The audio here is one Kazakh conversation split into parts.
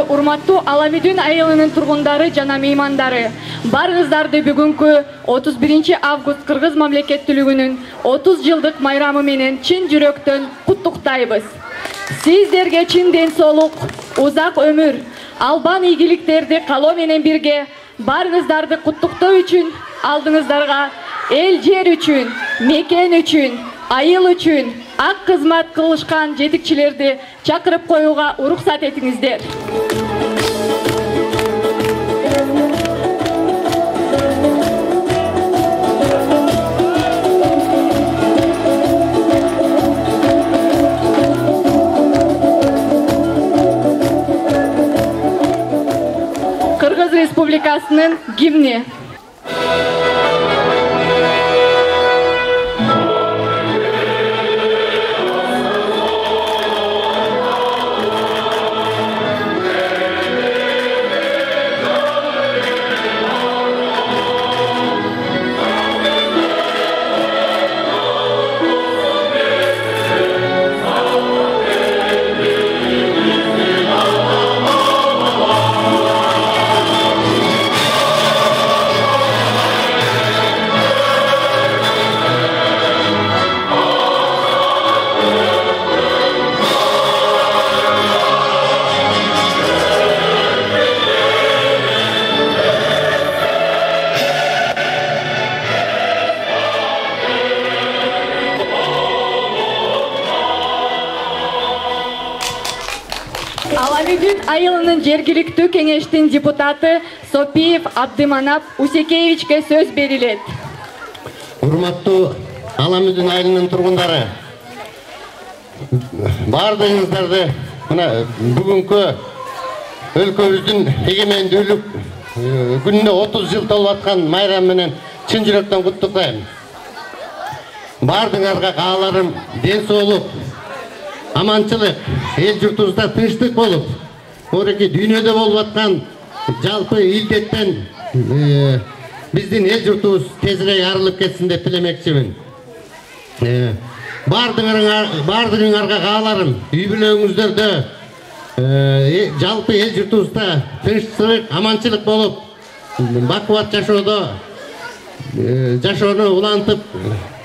Урматтуу Аламедин айылынын тургундары жана меймандары, барыңыздарды бүгүнкү 31 август Кыргыз мамлекеттүүлүгүнүн 30 жылдык майрамы менен чын жүрөктөн куттуктайбыз. Сиздерге чын ден соолук, узак өмүр, албан ийгиликтерди каалоо менен бирге барыңыздарды куттуктоо үчүн алдыңыздарга эл жер үчүн, мекен үчүн, айыл үчүн ак кызмат кылышкан жетекчилерди чакырып коюуга уруксат этиңиздер. Кыргыз Республикасынын гимни. Аламедин айылынын жергиликтүү кеңештин депутаты Сопиев Абдыманап Усекеевичке сөз берилет. Урматтуу Аламедин айылынын тургундары, бардыгыңыздарды мына бүгүнкү өлкөбүздүн эгемендүүлүк күнүнө 30 жыл толуп аткан майрам менен чын жүрөктөн куттуктайм. Бардыгыңарга кааларым ден соолук, аманчылык, эл журтубузда тынчтык болуп, ореки дүйнөдө болуп аткан жалпы илдеттен биздин эл журтубуз тезирээк арылып кетсин деп тилемекчимин. Бардыгыңарга кааларым үй бүлөңүздөрдө жалпы эл журтубузда тынчтык, аманчылык болуп, бакубат жашоону улантып,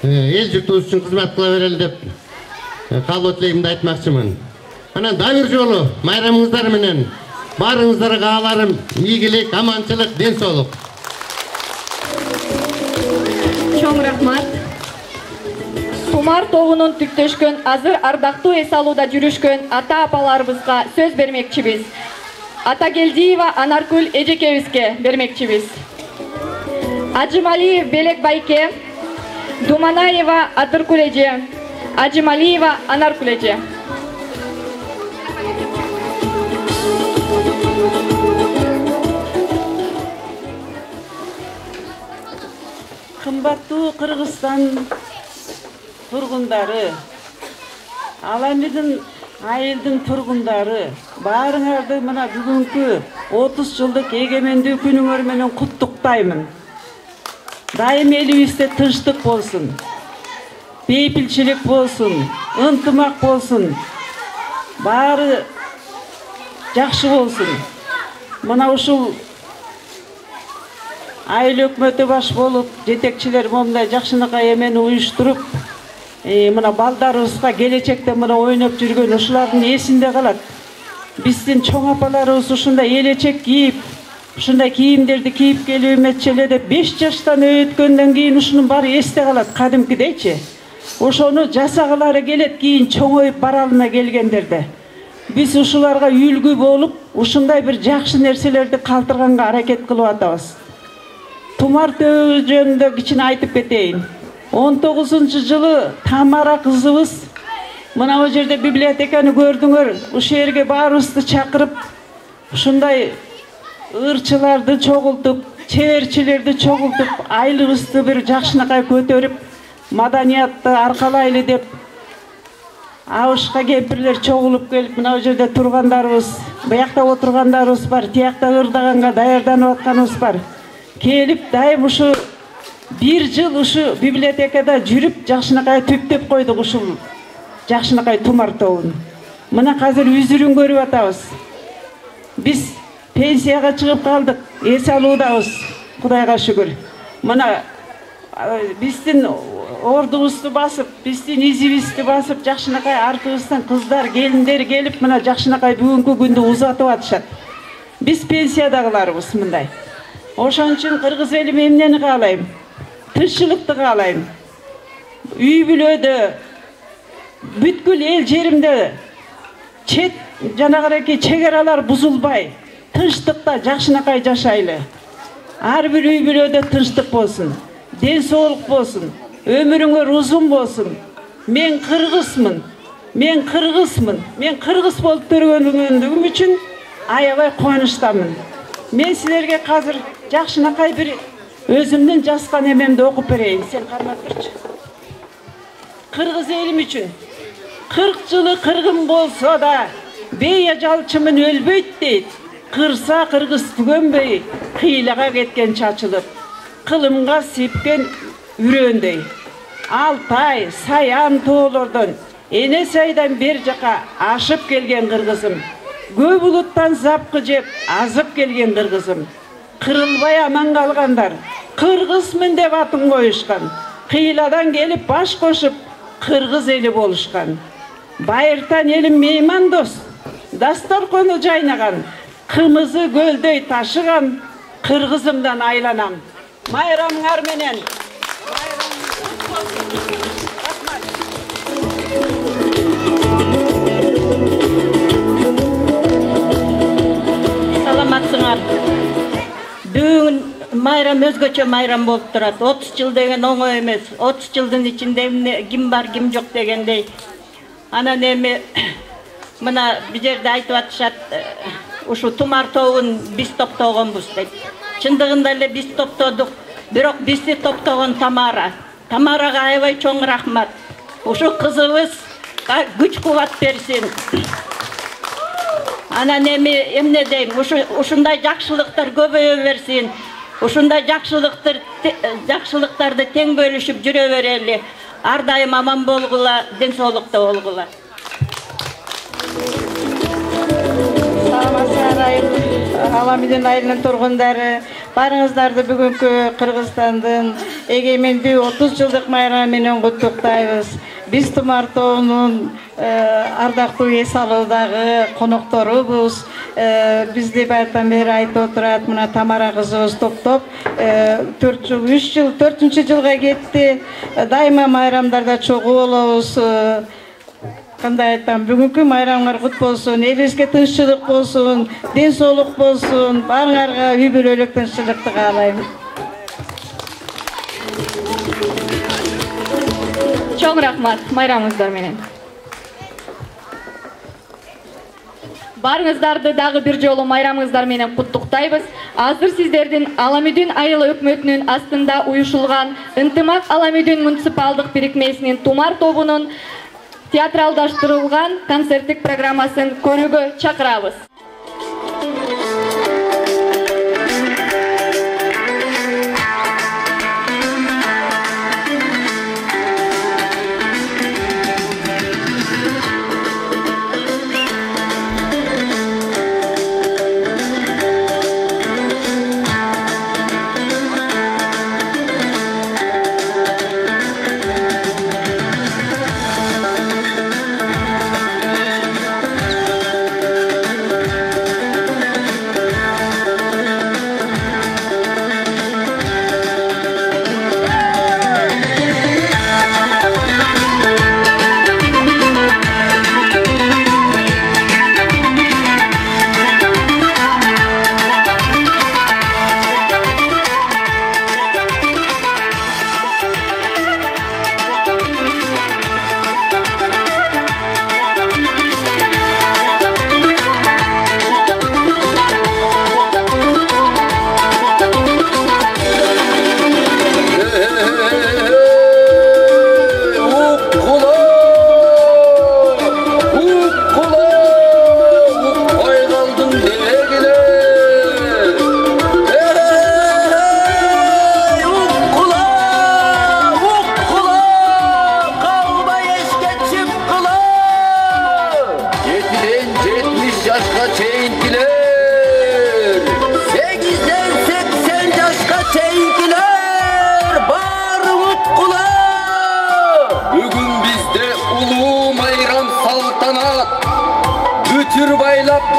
эл журтубуз үчүн кызмат кыла берели деп каалоо тилегимди айтмакчымын. Анан дагы бир жолу майрамыңыздар менен барыңыздарга кааларым ийгилик, аманчылык, ден соолук. Чоң рахмат. Тумар тобунун түктөшкөн, азыр ардактуу эс алууда жүрүшкөн ата-апаларыбызга сөз бермекчибиз. Атагелдиева Анаркүл эжекебизге бермекчибиз. Ажымалиев Белек Байке, Думанаева Адыркүл эже, Ажымалиева Анаркүл эже. Кымбаттуу Кыргызстан тургундары, Аламедин айылдын тургундары, баарыңарды мына бүгүнкү 30 жылдык эгемендүү күнүңөр менен куттуктаймын. Дайым элибизде тынчтык болсун, бейпилчилик болсун, ынтымак болсун, баары жакшы болсун. Мына ушул айыл өкмөтү баш болуп, жетекчилер момундай жакшынакай эмени уюштуруп, мына балдарыбызга келечекте мына ойноп жүргөн ушулардын эсинде калат. Биздин чоң апаларыбыз ушундай элечек кийип, ушундай кийимдерди кийип келип эметчеле деп 5 жаштан өткөндөн кийин ушунун баары эсте калат кадимкидейчи. Ошону жасагалары келет кийин чоңоюп бара алмай келгендерде. Биз ушуларга үлгү болуп, ушундай бир жакшы нерселерди калтырганга аракет кылып атабыз. Тумар төбө жөнүндө кичине айтып кетейин. 19-жылы Тамара кызыбыз мына бул жерде библиотеканы көрдүңөр. Ушул жерге баарыбызды чакырып, ушундай ырчыларды чогултуп, чеберчилерди чогултуп, айлыбызды бир жакшынакай көтөрүп, маданиятты аркалайлы деп абышка кемпирлер чогулуп келип, мына жерде тургандарыбыз, буякта отургандарыбыз бар, тиякта ырдаганга даярданып атканыбыз бар. Келип дайым ушу бир жыл ушу библиотекада жүрүп, жакшынакай түптөп койдук ушул жакшынакай тумар тобун. Мына азыр үзүрүн көрүп атабыз. Биз пенсияга чыгып калдык, эс алуудабыз, Кудайга шүгүр. Мына биздин ордубузду басып, биздин изибизди басып, жакшынакай артыбыздан кыздар, келиндер келип, мына жакшынакай бүгүнкү күндү узатып атышат. Биз пенсиядагыларбыз мындай. Ошон үчүн кыргыз элим эмнени каалайм? Тынччылыкты каалайм. Үй бүлөдө, бүткүл эл жеримде чет жанагыраки чегералар бузулбай, тынчтыкта жакшынакай жашайлы. Ар бир үй бүлөдө тынчтык болсун, ден соолук болсун, өмүрүңөр узун болсун. Мен кыргызмын. Мен кыргыз болуп төргөнүм үчүн аябай кубанычтамын. Мен силерге азыр жакшынакай бир өзүмдүн жазган эмемди окуп берейин. Сен кармап турчу. Кыргыз элим үчүн 40 жылы кыргын болсо да, бей ажалчымын өлбөйт дейт. Кырса кыргыз түгөнбөй, кыйлага кеткен чачылып, кылымга сепкен үрөндөй. Алтай, Саян тоолордон, Эне сайдан бер жака ашып келген кыргызым. Көп булуттан запкы жеп, азып келген кыргызым. Кырылбай аман калгандар, кыргызмын деп атын коюшкан. Кыйладан келип баш кошуп, кыргыз эли болушкан. Байыртан элим мейман дос, дасторкону жайнаган, кымызы көлдөй ташыган, кыргызымдан айланам. Майрамыңар менен. Саламатсыңар. Бүгүн майрам өзгөчө майрам болуп турат. 30 жыл деген оңой эмес. 30 жылдын ичинде ким бар, ким жок дегендей. Анан эми мына бул жерде айтып атышат, ушу тумар тобун биз топтогонбуз деп. Чындыгында эле биз топтодук, бирок бизди топтогон Тамара. Тамарага аябай чоң рахмат. Ушу кызыбыз күч кубат берсин. Анан эми эмне дейм, ушундай жакшылыктар көбөйө берсин. Ушундай жакшылыктарды тең бөлүшүп жүрө берели. Ар дайым аман болгула, ден соолукта болгула. Аламидин айылынын тургундары, барыңыздарды бүгүнкү Кыргызстандын эгемендүү 30 жылдык майрамы менен куттуктайбыз. Биз Тумар тобунун ардактуу эс алуудагы конокторубуз. Бизди байыртан бери айтып отурат, мына Тамара кызыбыз топтоп 4-чү жылга кетти. Дайыма майрамдарда чогуу болобуз. Кандай айтам, бүгүнкү майрамыңар кут болсун, элибизге тынччылык болсун, ден соолук болсун, баарыңарга үй бүлөлүк тынччылыкты каалайм. Чоң рахмат майрамыңыздар менен. Барыңыздарды дагы бир жолу майрамыңыздар менен куттуктайбыз. Азыр сиздердин Аламүдүн айылы өкмөтүнүн астында уюшулган Ынтымак Аламүдүн муниципалдык бирикмесинин Тумар тобунун театралдаштырылган концерттик программасын көрүүгө чакырабыз.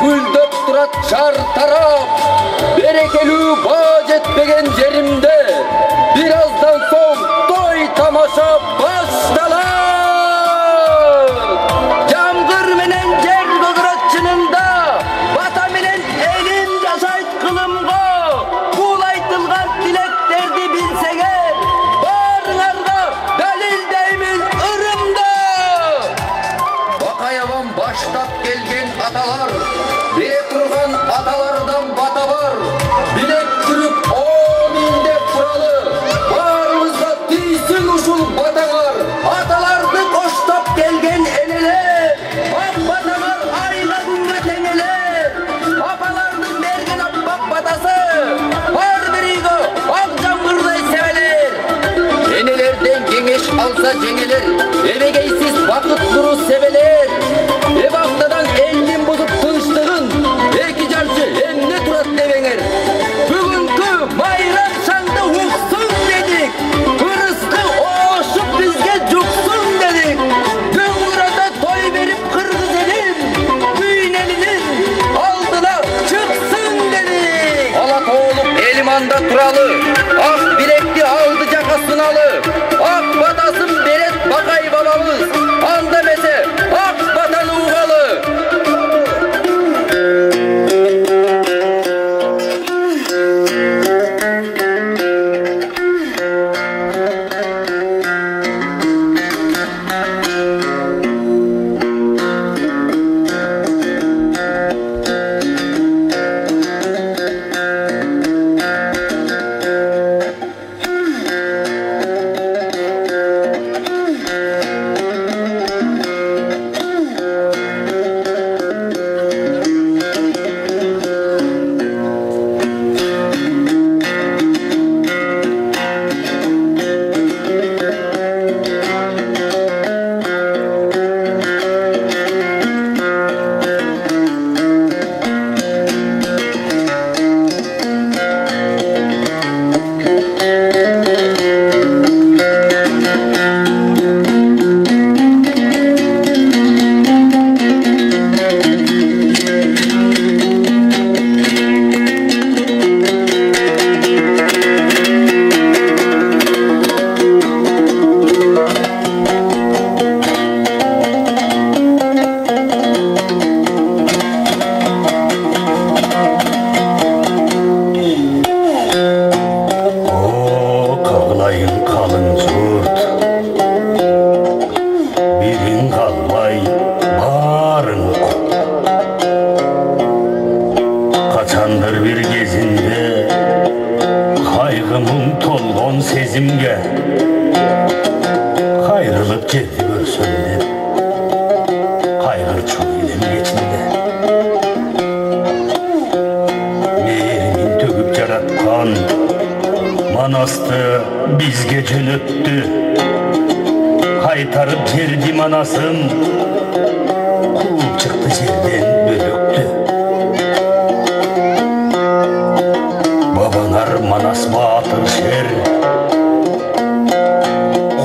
gülдөp turat şar tarap. Berekeli bağ jetpegen jerimde birazdan soň toy tamaşa baştalar. Yağmur menen jer gıgıratçınında bata menen elin yaşayt kılımgo. Bul aytılgan dileklerdi bilseger barılarga dalildeymiz ırımda. Bakayavan baştap gelgen atalar, bire kurgan atalardan bata var. Bilek kürüp o minde kuralı, barımızda tüysün uşul batalar. Atalardı koştap gelgen eneler, bak batalar ayla günge teneler. Papalardın bergen bak batası, var birigo ak jamgırday seveler. Enelerden kengeş alsa jengeler, ebegeysiz bakıt duru seveler. Haftadan elin bozup tınçtığın iki jarçı emne turat devenger. Bugünkü bayram şandı huksun dedik, hırıskı oşup bizge cuksun dedik. Döngürada toy verip kırgız elim, büyün elinin aldına çıksın dedik. Alat oğlum elimanda turalı, ak bilekli aldı cakasınalı. Ak batasın beret bakay babamız, anda mese ak batanı uğalı. Manastı bizge jönöttü, kaytarıp jerdi manasın, kuğup çıktı jerden bölöktü. Babalar manas batır şer,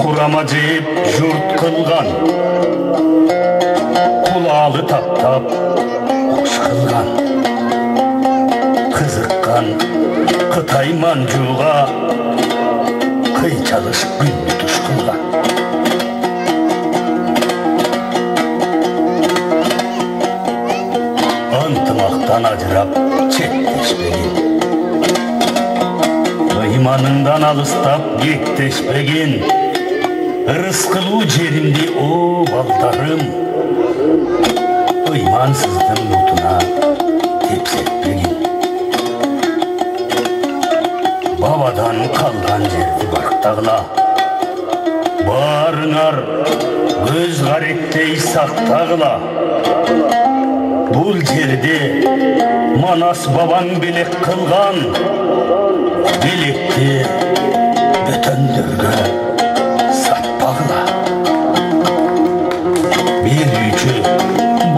kurama jeyip jurt kılgan, kulağı taktap hoş kılgan. Kızıkkan Kıtay mancuğa kıy çalışıp günlü tuş kılgan. Antımaqtan acırap çekteşpegin, imanından alыстap gekteşpegin. Rızkılı jerimdi o baldarım, imansızdın nutuna tepsetpegin. Babadan kalgan жерди barktagıla, barınar göz garektey saktagıla. Bul жерди Manas baban bilek kılgan, bilekti bötöndürgö satpagıla. Bir yüçü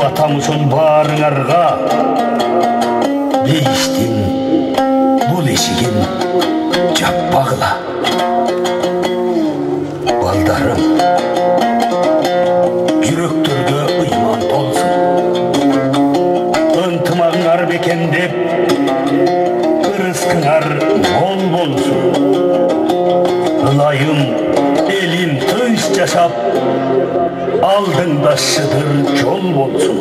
batamışın barınarga, değiştin bul eşigin jappagıla. Baldarım yürektörgö ıyman tolsun, жашап, алдыңдашыдыр жол болсын.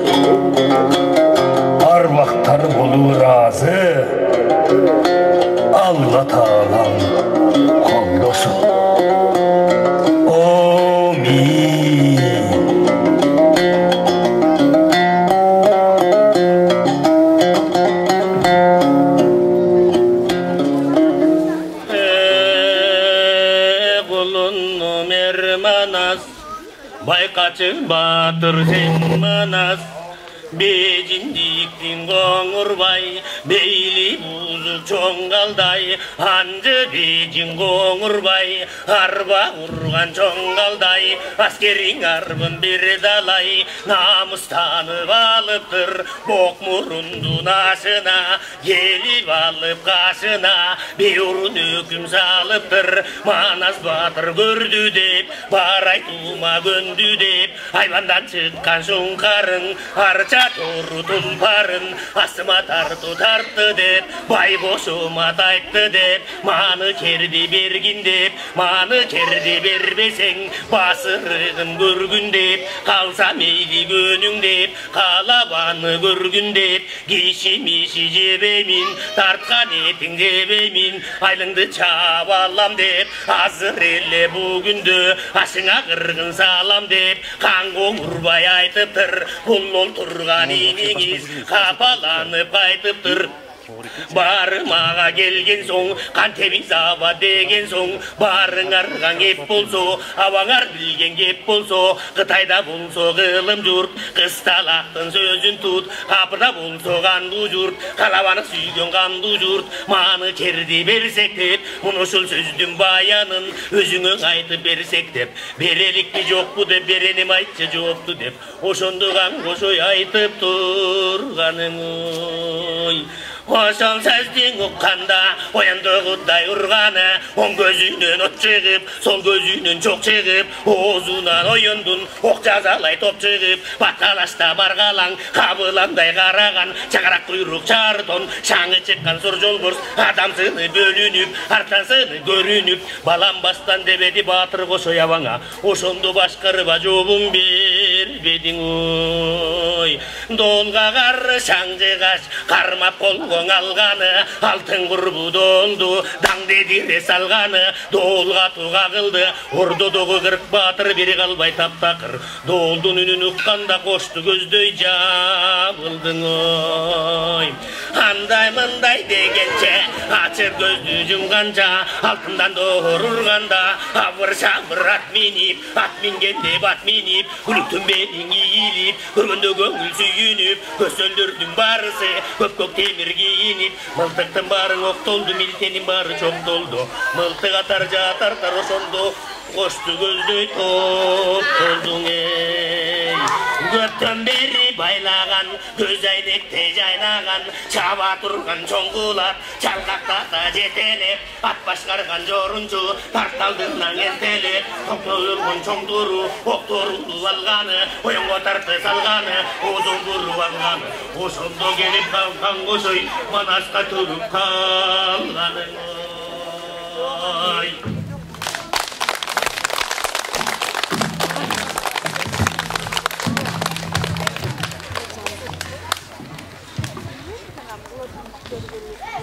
Арбақтар болу разы, Алла Таалам қолдосын. Байқачы батыр сен манас, бежіндіктің қоңырбай, бейлі бұзық чоңғалдай, анжы бежін қоңырбай, арба ұрған чоңғалдай, аскерің арбын бір далай, намыстанып алыптыр, боқ мұрындың ашына, келіп алып қашына, беурын өкім салыптыр, манас батыр көрді деп, барай тума көнді деп, айбандан шыққан шоңқарын, арча тору тұлпарын, асыма тартты деп, бай бошыма тайтты деп, маны керді берген деп, маны керді бербесең, басырығын көргін деп, қалса мейді көнің деп, қалабаны көргін деп, кеші-меші жебеймін, тартқан етің жебеймін, айлыңды чап алам деп, азыр еле бүгінді, ашыңа қырғын салам деп, қан қоңырбай айтыптыр, бұл ол тұрған енеңіз, қапаланып қайтыптыр. Барымаға келген соң, қан тебін заба деген соң, барың арған кеп болсо, аваңар білген кеп болсо, Қытайда болсо ғылым жұрт, қысталақтың сөзін тұт, қапыда болсо қанду жұрт, қалабаны сүйген қанду жұрт, маны керді берсек деп, мұнышыл сөздің баянын өзіңің айтып берсек деп, берелік пе жоқ бұ деп, беренем айтшы жоқты деп, ошондыған қошой айтып тұрғаның ой. Ошол сөздің ұққанда, оянды құдай ұрғаны, оң көзінен от шығып, сол көзінен чоқ шығып, оғызынан ойындың, оқ жазалай топ шығып, баталашта барғалаң, қабыландай қараған, шағарақ құйрық чартон, шаңы шыққан сұр жол бұрс, адам сыны бөлініп, артан сыны көрініп, балам бастан дебеді батыр қошой аваңа, ошонды башқарыба жобын бербедің ой. Долға қары шаңжы қаш, қармап қолғы алғаны, алтын құрбу долду, даңды дире салғаны, долға туға қылды, ордодығы қырық батыр бері қалбай таптақыр, долдың үнін ұққанда қошты көздөй жабылдың ой. Андай мындай дегенше, açып көзді жұмғанша, алтындан дор ұрғанда, абыр-шабыр ат мингенде бат минип, күліктің бетің иіліп, көргенде көңіл сүйініп, көсөлдердің барысы, көк темір киініп, мылтықтың барың оқ толды, милтенің бары чоң толды, мылтық атар жатартар ошондо, қошты көздөй топ толдың ей. Көптен бері байлаған, көз әйнекте жайнаған, шаба тұрған чоңғылар, чалқақтата жетелеп, ат башқарған жорыншы, тарталдыңнан ентелеп, тоқтолырғын чоңдыру, оқторуды алғаны, ойынға тарты салғаны, озын бұру алғаны, ошондо келіп қалған қошой, манасқа тұрып қалғаны.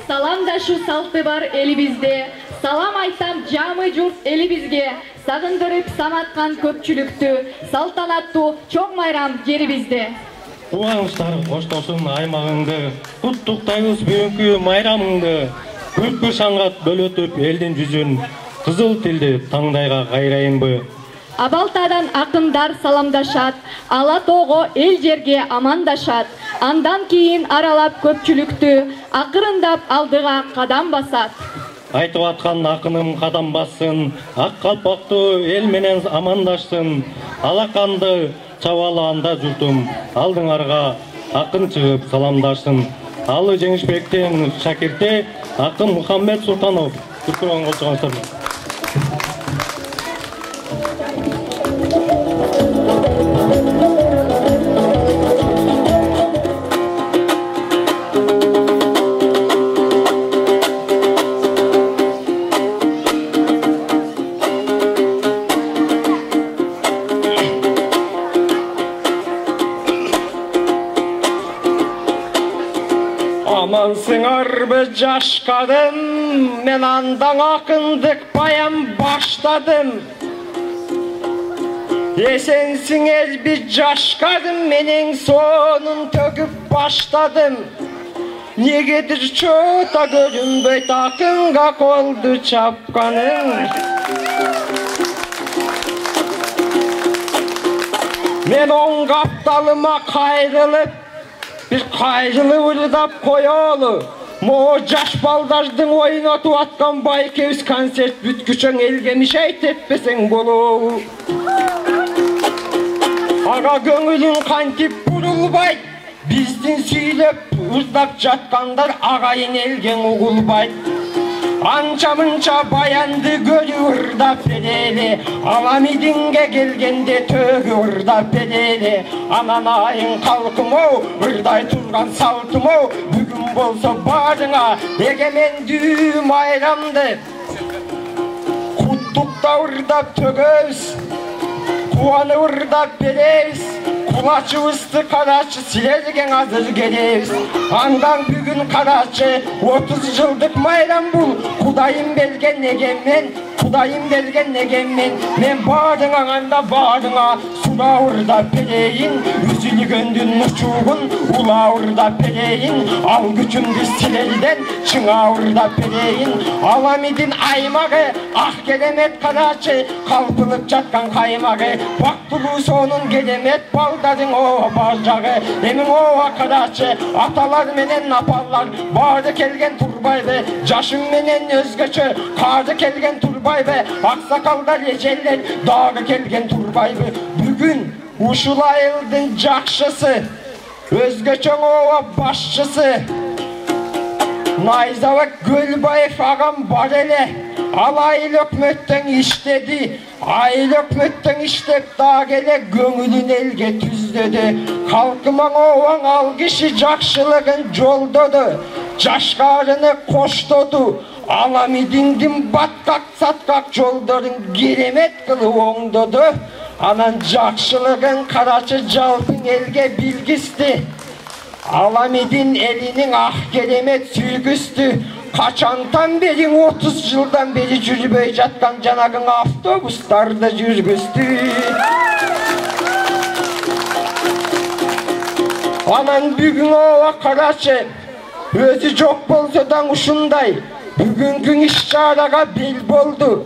Саламдашу салты бар элибизде, салам айтам жамы журт элибизге, сагындырып санаткан көпчүлүктү, салтанаттуу чоң майрам жерибизде. Кубанычтар коштошун аймагыңды, куттуктайбыз бүгүнкү майрамыңды, күлкү шаңгат бөлөтүп элдин жүзүн, кызыл тилди таңдайга кайрайынбы. Абалтадан акындар саламдашат, ала тоого эл жерге амандашат, андан кийин аралап көпчүлүктү, акырындап алдыга кадам басат. Айтып аткан акыным кадам бассын, ак калпактуу эл менен амандашсын, алаканды чабалаанда журтум, алдыңарга акын чыгып саламдашсын. Алы Жеңишбектин шакирти акын Мухаммед Султанов. Түркүрөн колчугаңыздар. Salsыңарбы жашкадым, мен андан акындык баян баштадым. Esensingel bir жашкадым, менен сонун төгүп баштадым. Негедир чота көрүнбөйт акынга колду чапканың. Мен оң капталыма кайрылып, bir кайрылып ырдап коелу. Мо жаш балдардын ойнотуп аткан байкебиз концерт бүткүчөң элге мишей теппесең болобу. Ага көңүлүн кантип бурулбайт, биздин сүйлөп ырдап жаткандар агайын элген угулбайт. Анча мынча баянды көрүп ырдап берели, Аламидинге келгенде төгү ырдап берели. Анан айын калкым-оу, ырдай турган салтым-оу, бүгүн болсо баарыңа эгемендүү майрамды куттуктап ырдап төгөбүз. Кубанып ырдап беребиз, кулачыбызды карачы силерге азыр келебиз. Андан бүгүн карачы 30 жылдык майрам бул. Кудайым берген эгеммен, Кудайым берген эгеммен, мен баарыңа анда баарыңа сура ырдап берейин. Үзүлгөндүн учугун ула ырдап берейин. Ал күчүмдү силерден чыңа ырдап берейин. Аламидин аймагы, ак керемет карачы, калпынып жаткан каймагы. Бактылуу сонун керемет балдарын о бажагы. Эмин о карачы, аталар менен апалар, баары келген турбайды. Жашым менен өзгөчө, карды келген турбайды. Аксакалдар эжелер, дагы келген турбайды. Бүгүн ушул айылдын жакшысы, өзгөчө ова башчысы Найзабек Гөлбаев агам бар эле. Ал айыл өкмөттөн иштеди, айыл өкмөттөн иштеп дагы эле көңүлүн элге түздөдү. Калкыма оваң ал киши жакшылыгын жолдоду, жашкарыны коштоду. Аламидиндин баткак саткак жолдорун керемет кылып оңдоду. Анан жакшылыгын карачы жалпың элге билгизди. Аламидин элинин ак керемет сүйгүстү. Качантан бери 30 жылдан бери жүрбөй жаткан жанагың автобустарды жүргүздү. Анан бүгүн ова карачы, өзү жок болсо да ушундай бүгүнкү иш-чарага бел болду.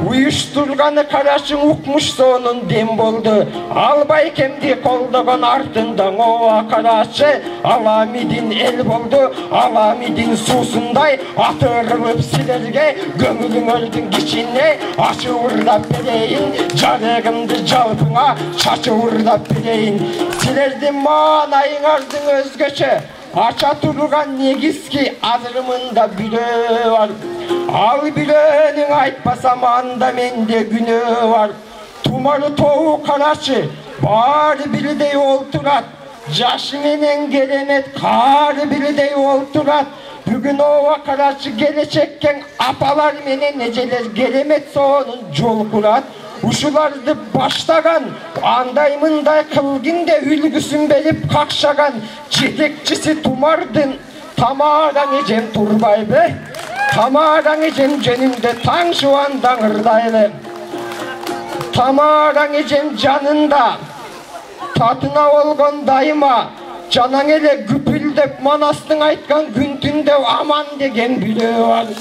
Уюштурганы карачың укмуш сонун дем болду. Ал байкемди колдогон артында ова карачы, Аламидин эл болду. Аламидин суусундай атырылып силерге, көңүлүңөрдүн кичине ачып ырдап берейин. Жарыгымды жалпыңа чачып ырдап берейин. Силердин маанайыңардын өзгөчө ача турган негизги азырымында бирөө бар. Ал бирөөнүң айтпасам анда менде күнөө бар. Тумары тобу карачы, баары бирдей олтурат. Жашы менен керемет кары бирдей олтурат. Бүгүн ова карачы келечеккен апалар менен эжелер керемет сонун жол курат. Ушуларды баштаган, андай мындай кылгинде үлгүсүн берип какшаган жетекчиси Тумардын Тамараң эжем турбайбы. Тамараң эжем жөнүндө таң шубандаң ырдайлы. Тамараң эжем жанында татына болгон дайыма, жанаң эле күпүлдөп Манастың айткан күн түндө аман деген бирөө бар.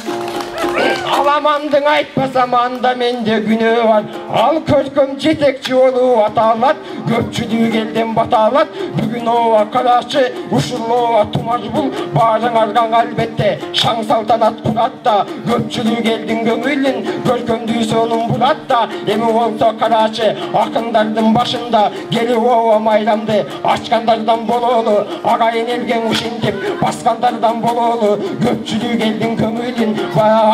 Аламандың айтпасам анда менде күнөө бар. Ал көркөм жетекчи болуп аталат, көпчүлүк элден баталат. Бүгүн ова карачы, ушул ова Тумар бул баарыңарга албетте шаң салтанат курат да, көпчүлүк элдин көңүлүн көркөмдүү сонун бурат да. Эми болсо карачы, акындардын башында келип ова майрамды ачкандардан бололу. Агайын элген ушинтип баскандардан бололу. Көпчүлүк элдин көңүлүн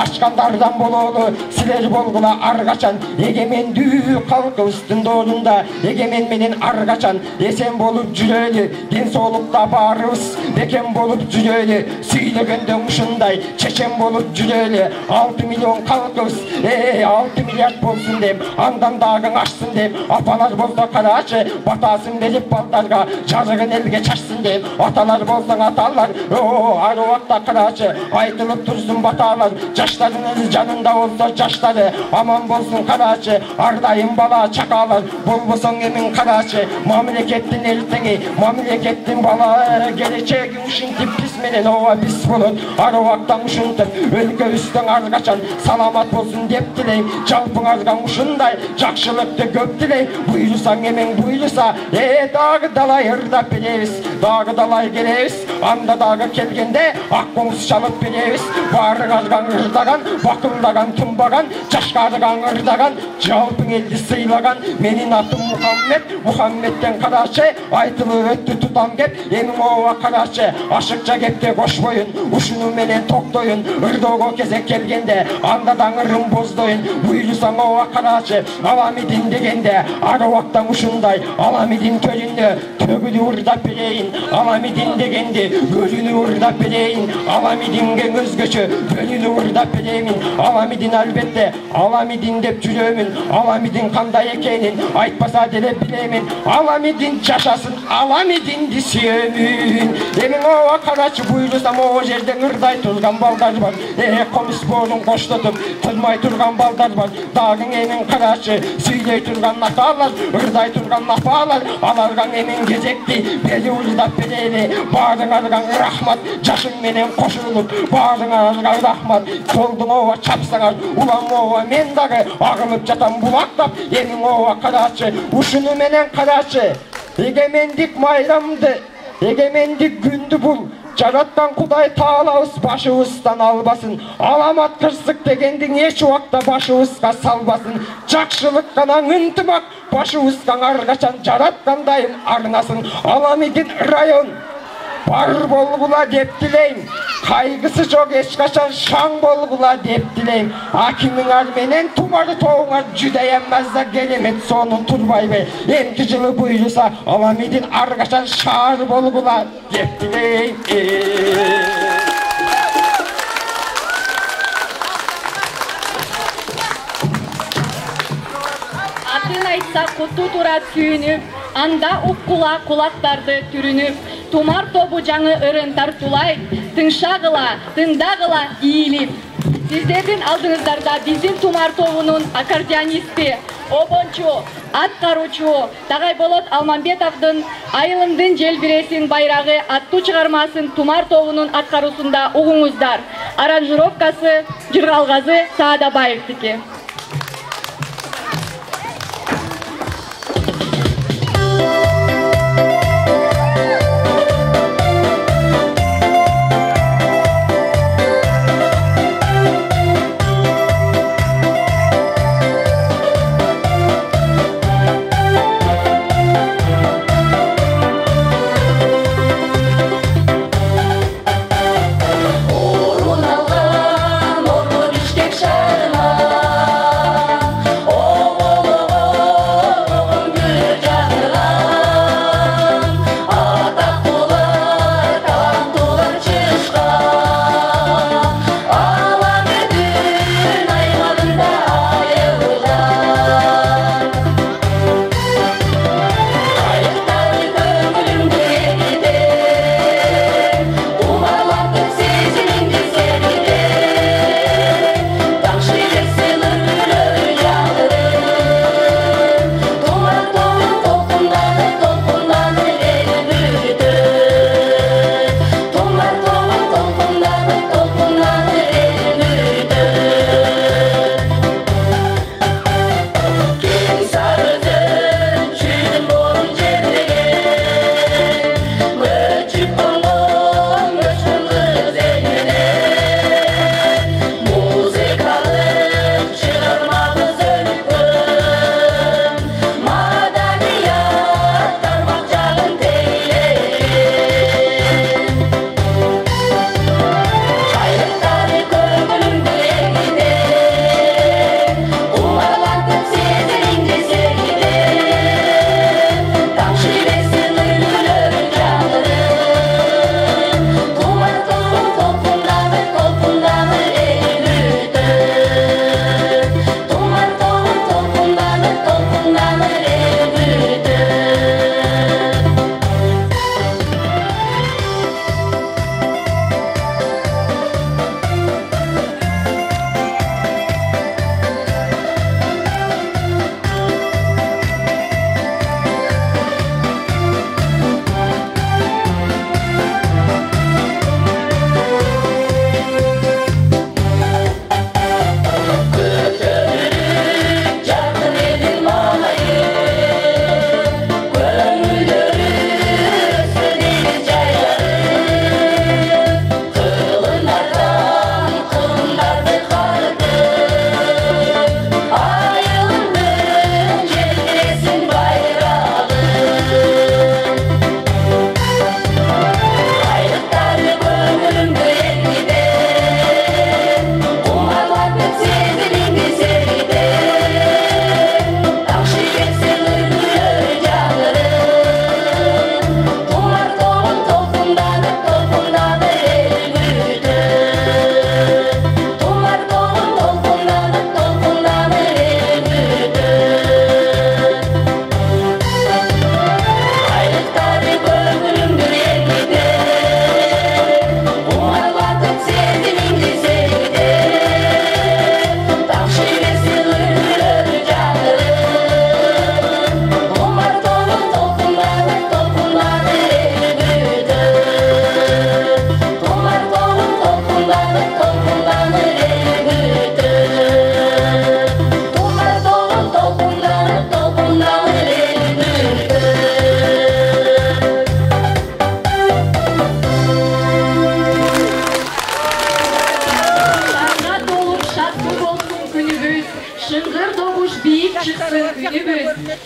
ачкандардан бололу. Силер болгула ар качан эгемендүү калкыбыздын доорунда эгемен менен ар качан эсен болуп жүрөлү. Ден соолукта баарыбыз бекем болуп жүрөлү. Сүйлөгөндө ушундай чечен болуп жүрөлү. 6 миллион калкыбыз 6 миллиард болсун деп, андан дагы ашсын деп, апалар болсо карачы батасын берип балдарга жарыгын элге чачсын деп, аталар болсоң аталар Arıvakta karaçı aytılıp dursun batalar. Caşlarınız canında olsa caşları. Aman bolsun karaçı ardayım bala çakalar. Bulbusun emin karaçı mamlekettin eltini mamlekettin bala. Geleceği uşintip pismenen ova pis bulun. Arıvaktan uşuntip ülke üstün argaçan salamat bolsun dep dileyim. Çalpın argan uşunday jakşılıkты köp dileyim. Buyursan emin buyursa dağı dalay ırdap bileyiz. Dağı dalay geleyiz. Anda dağı kelgende akkoңuz çalıp bileyiz. Barı argan ırdagan bakıldagan tumbagan jaşkargan ırdagan жалпың eldi sıylagan. Menin atım Muhammed Muhammed'den karaçı aytılı öttü tutam kep. Emin ova karaçı aşıkça kepte koş boyun. Uşunu menen toktoyun. Irdogo keze kelgende andadan ırın bozdoyun. Buyursan ova karaçı alamidin degende Arıvaktan uşunday alamidin tölünü tөгүлү ырдап берейин аламидин дегенде өлүнү ырдап берейин аламидинге өзгөчө бөлүнү ырдап береймин аламидин албетте аламидин деп жүрөмүн аламидин кандай экенин айтпаса деле билемин аламидин жашасын аламидинди сүйөмүн эмин ооба карачы буйрусам о жерден ырдай турган балдар бар комуз боорун коштотуп тынмай турган балдар бар дагы эмин карачы сүйлөй турган аталар ырдай турган апалар аларга эмин кезекти бели ырдап берели баарыңарга рахмат жашың менен кошулуп баарыңарга рахмат колдуң ооба чапсаңар улам ооба мен дагы агылып жатам булактап эмин ооба карачы ушуну менен карачы эгемендик майрамды эгемендик күндү бул жараткан Кудай Таалабыз башыбыздан албасын. Аламат кырсык дегендин эч убакта башыбызга салбасын. Жакшылык гана ынтымак башыбызга аргачан жараткан дайым арнасын. Аламидин район бар болгула деп дилейм. Кайгысы жок эч качан шаң болгула деп дилейм. Акимиңар менен тумары тоуңар жудайам мазда келемет сонун турбайбы. Эмки жылы буйруса Аламидин аргачан шаар болгула деп дилейм. Атын айтса куту турат сүйүнүп, анда уккула кулактарды түрүнүп, тумар тобу жаңы ырын тартулай, тыңшагыла, тыңдагыла ийилип. Сиздердин алдыңыздарда биздин тумар тобунун аккордеонисти, обончу, аткаруучу Тагайболот Алмамбетовдун Айылымдын желбиресин байрагы аттуу чыгармасын тумар тобунун аткаруусунда угуңуздар. Аранжировкасы Жыргалгазы Саадабаевдики.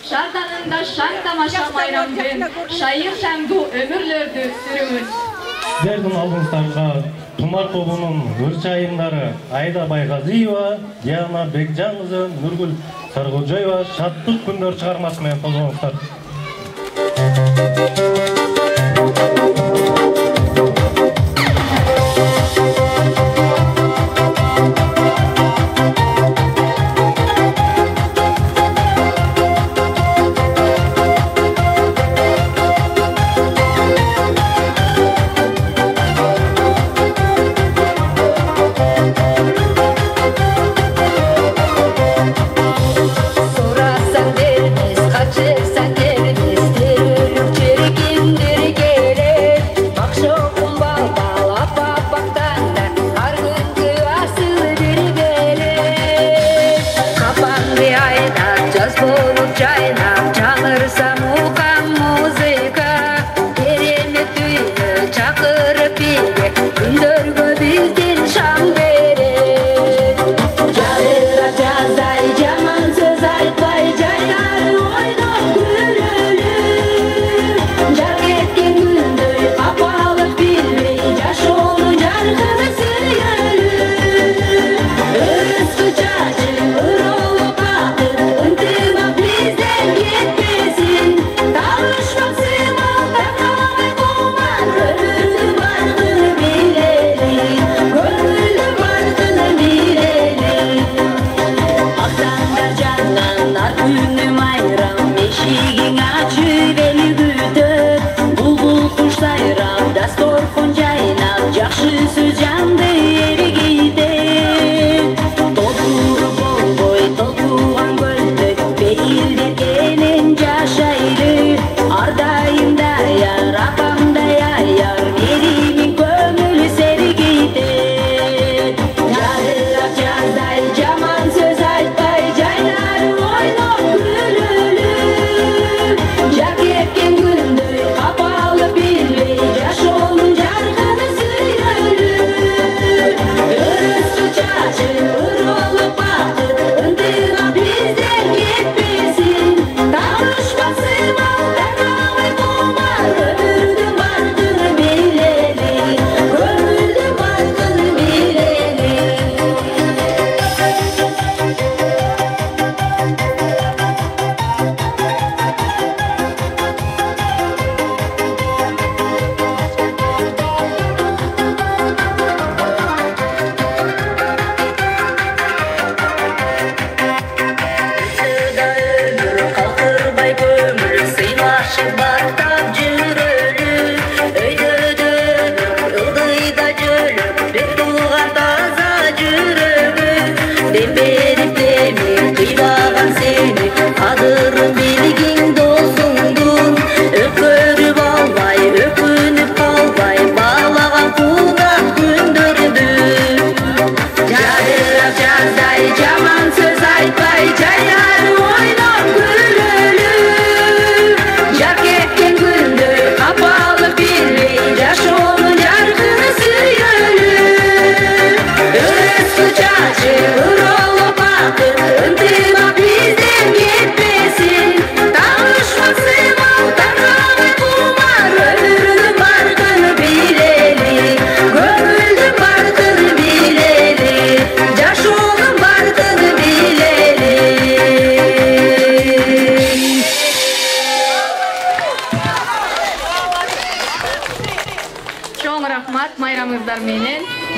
Şartanında şan tamaşa mayramdın, şayır şamdu ömürlördü sürümüz. Сіздердің алдыңыздарга Тумар тобунун ырчы айымдары Айда Байгазиева, Диана Бекжанкызы, Нургүл Саргожоева шаттык күндөр чыгармасы менен колдонуңуздар.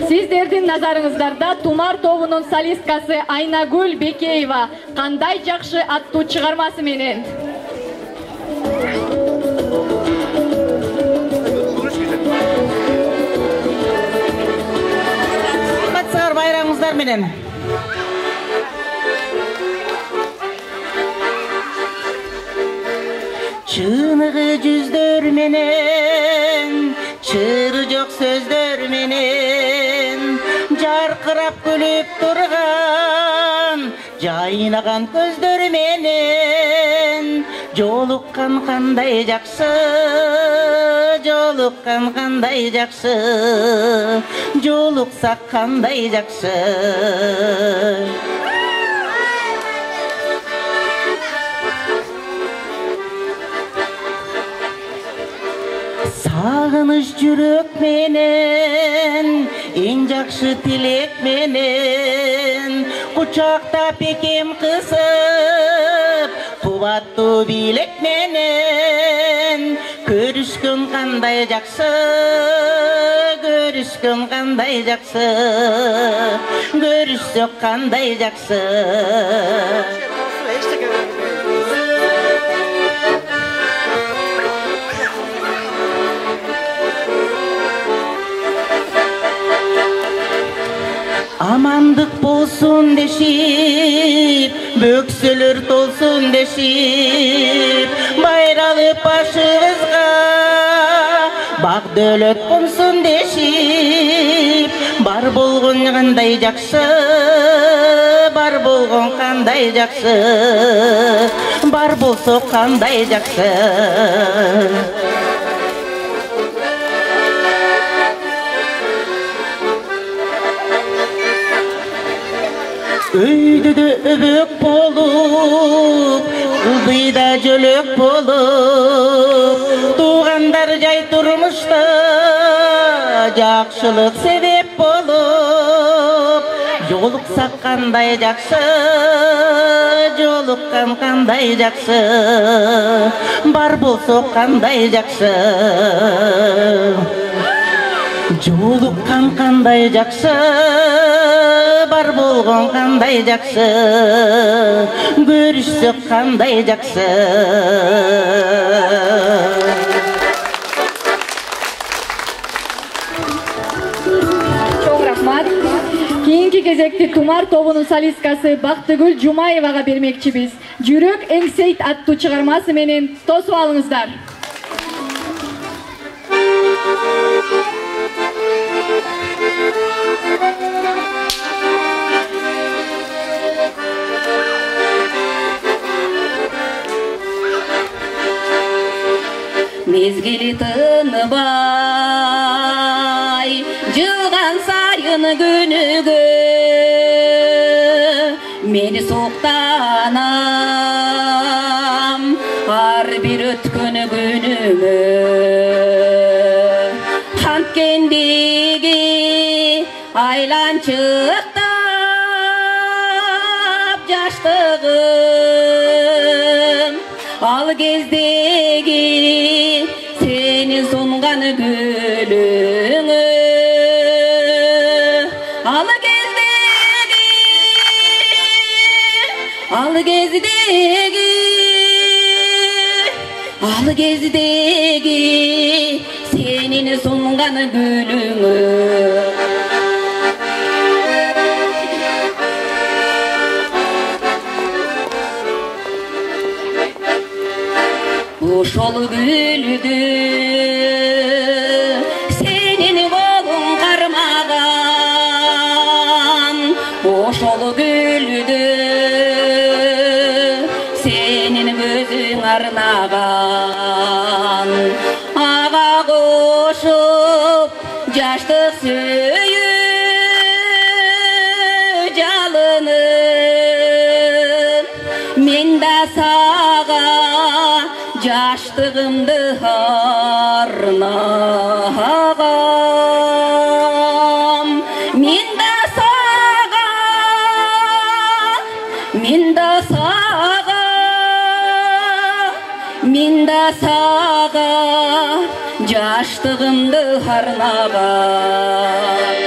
Сиздердин назарыңыздарда Тумар тобунун солисткасы Айнагүл Бекеева «Кандай жакшы» аттуу чыгармасы менен. Батсар байрамыңыздар менен. Чыныгы жүздөр менен, чыры жок сөздөр менен, жаркырап күлүп турган, жайнаган көздөр менен, жолуккан кандай жакшы, жолуккан кандай жакшы, жолуксак кандай жакшы. Sağыныш жүрөк менен, эң жакшы тилек менен, кучактап экем кысып, кубаттуу бийлек менен, көрүшкөн кандай жакшы, көрүшкөн кандай жакшы, көрүшсөк кандай жакшы. Amandык болсун дешип, бөксөлөр толсун дешип, байралып башыбызга бак дөөлөт консун дешип, бар болгон кандай жакшы, бар болгон кандай жакшы, бар болсо кандай жакшы. Өйдөдө өбөк болуп, ылдыйда жөлөк болуп, туугандар жай турмушта жакшылык себеп болуп, жолуксак кандай жакшы, жолуккан кандай жакшы, бар болсо кандай жакшы. Жолуккан кандай жакшы, бар болгон кандай жакшы, көрүшсөк кандай жакшы. Чоң рахмат. Кийинки кезекти Тумар тобунун солисткасы Бактыгүл Жумаевага бермекчибиз. Жүрөк эңсейт аттуу чыгармасы менен тосуп алыңыздар. Mezgili tınыбай, жылган сайын күнүгө, мени соктанам ар бир өткөн күнүмө. Анткендеги айланчыктап жаштыгым, ал кездеги сени сунган гүлүңө, ал кездеги сенин сунган гүлүңө. Ошол гүлдү сенин колуң кармаган, ошол гүлдү сенин көзүң арнаган. Ага кошуп жаштык сүйүү жалынын, мен да сага жаштыгымды арнагам. Мен да сага жаштыгымды арнагам.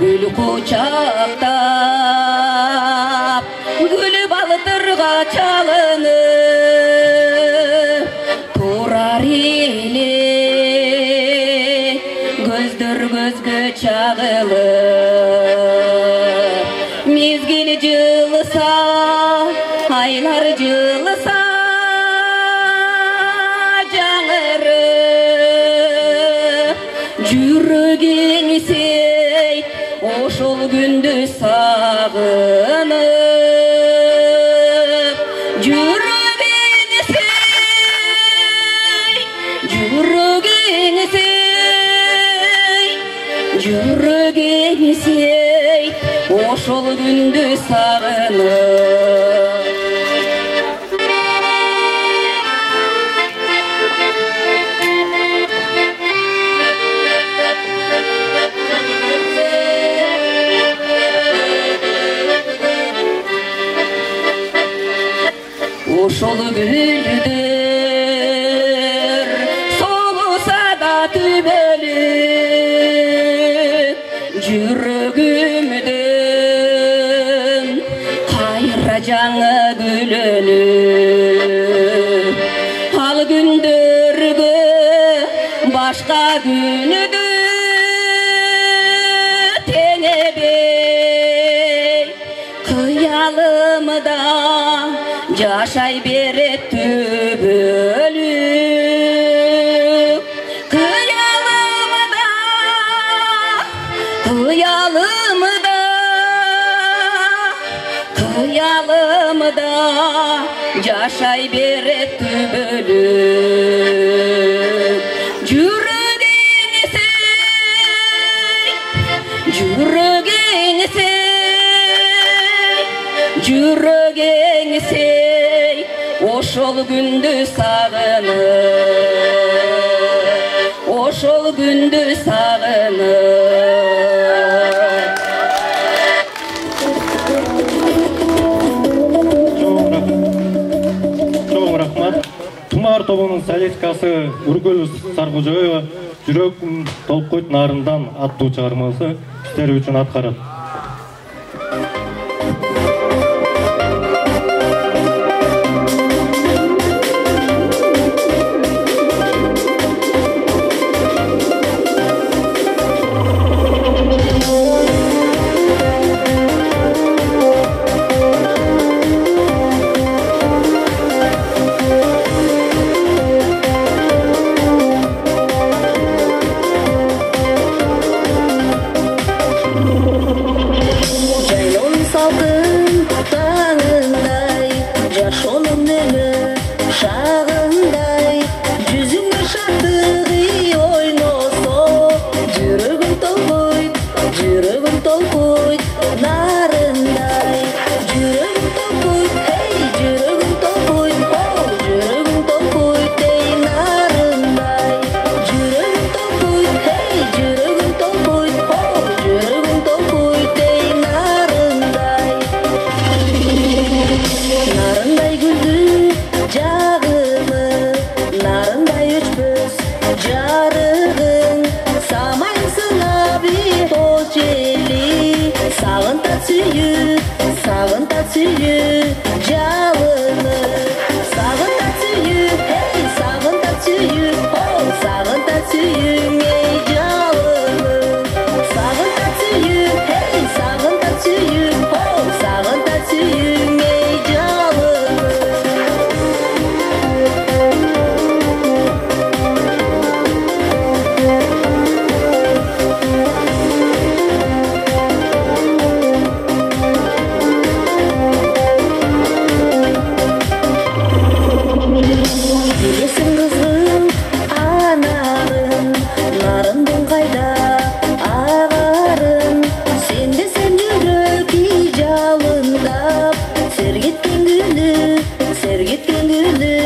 Gül kucaqtap, gül baldırga çalınıp, turar ele gözдөр gözgө çağılıp. Mezgil жылыса, aylar жылыса жаңырып, жүрөгүң сейт ошол күндү сагынып. Жүрөгүң ошол гүлдөр солуса да түбөлүп жүрөгүмдөн кайра жаңы гүлөнүп ал күндөргө башка күнүдү теңебей кыялымда жашай берет түбөлүп кыялымда жашай берет түбөлүп жүрөгеңсей ошол күндү сагынып ошол күндү сагынып чоң рахмат. Тумар тобунун солисткасы Үргүл Саркожоева жүрөгүм толкойт нарындан аттуу чыгармасы сиздер үчүн аткарат. Сергеткен гүлү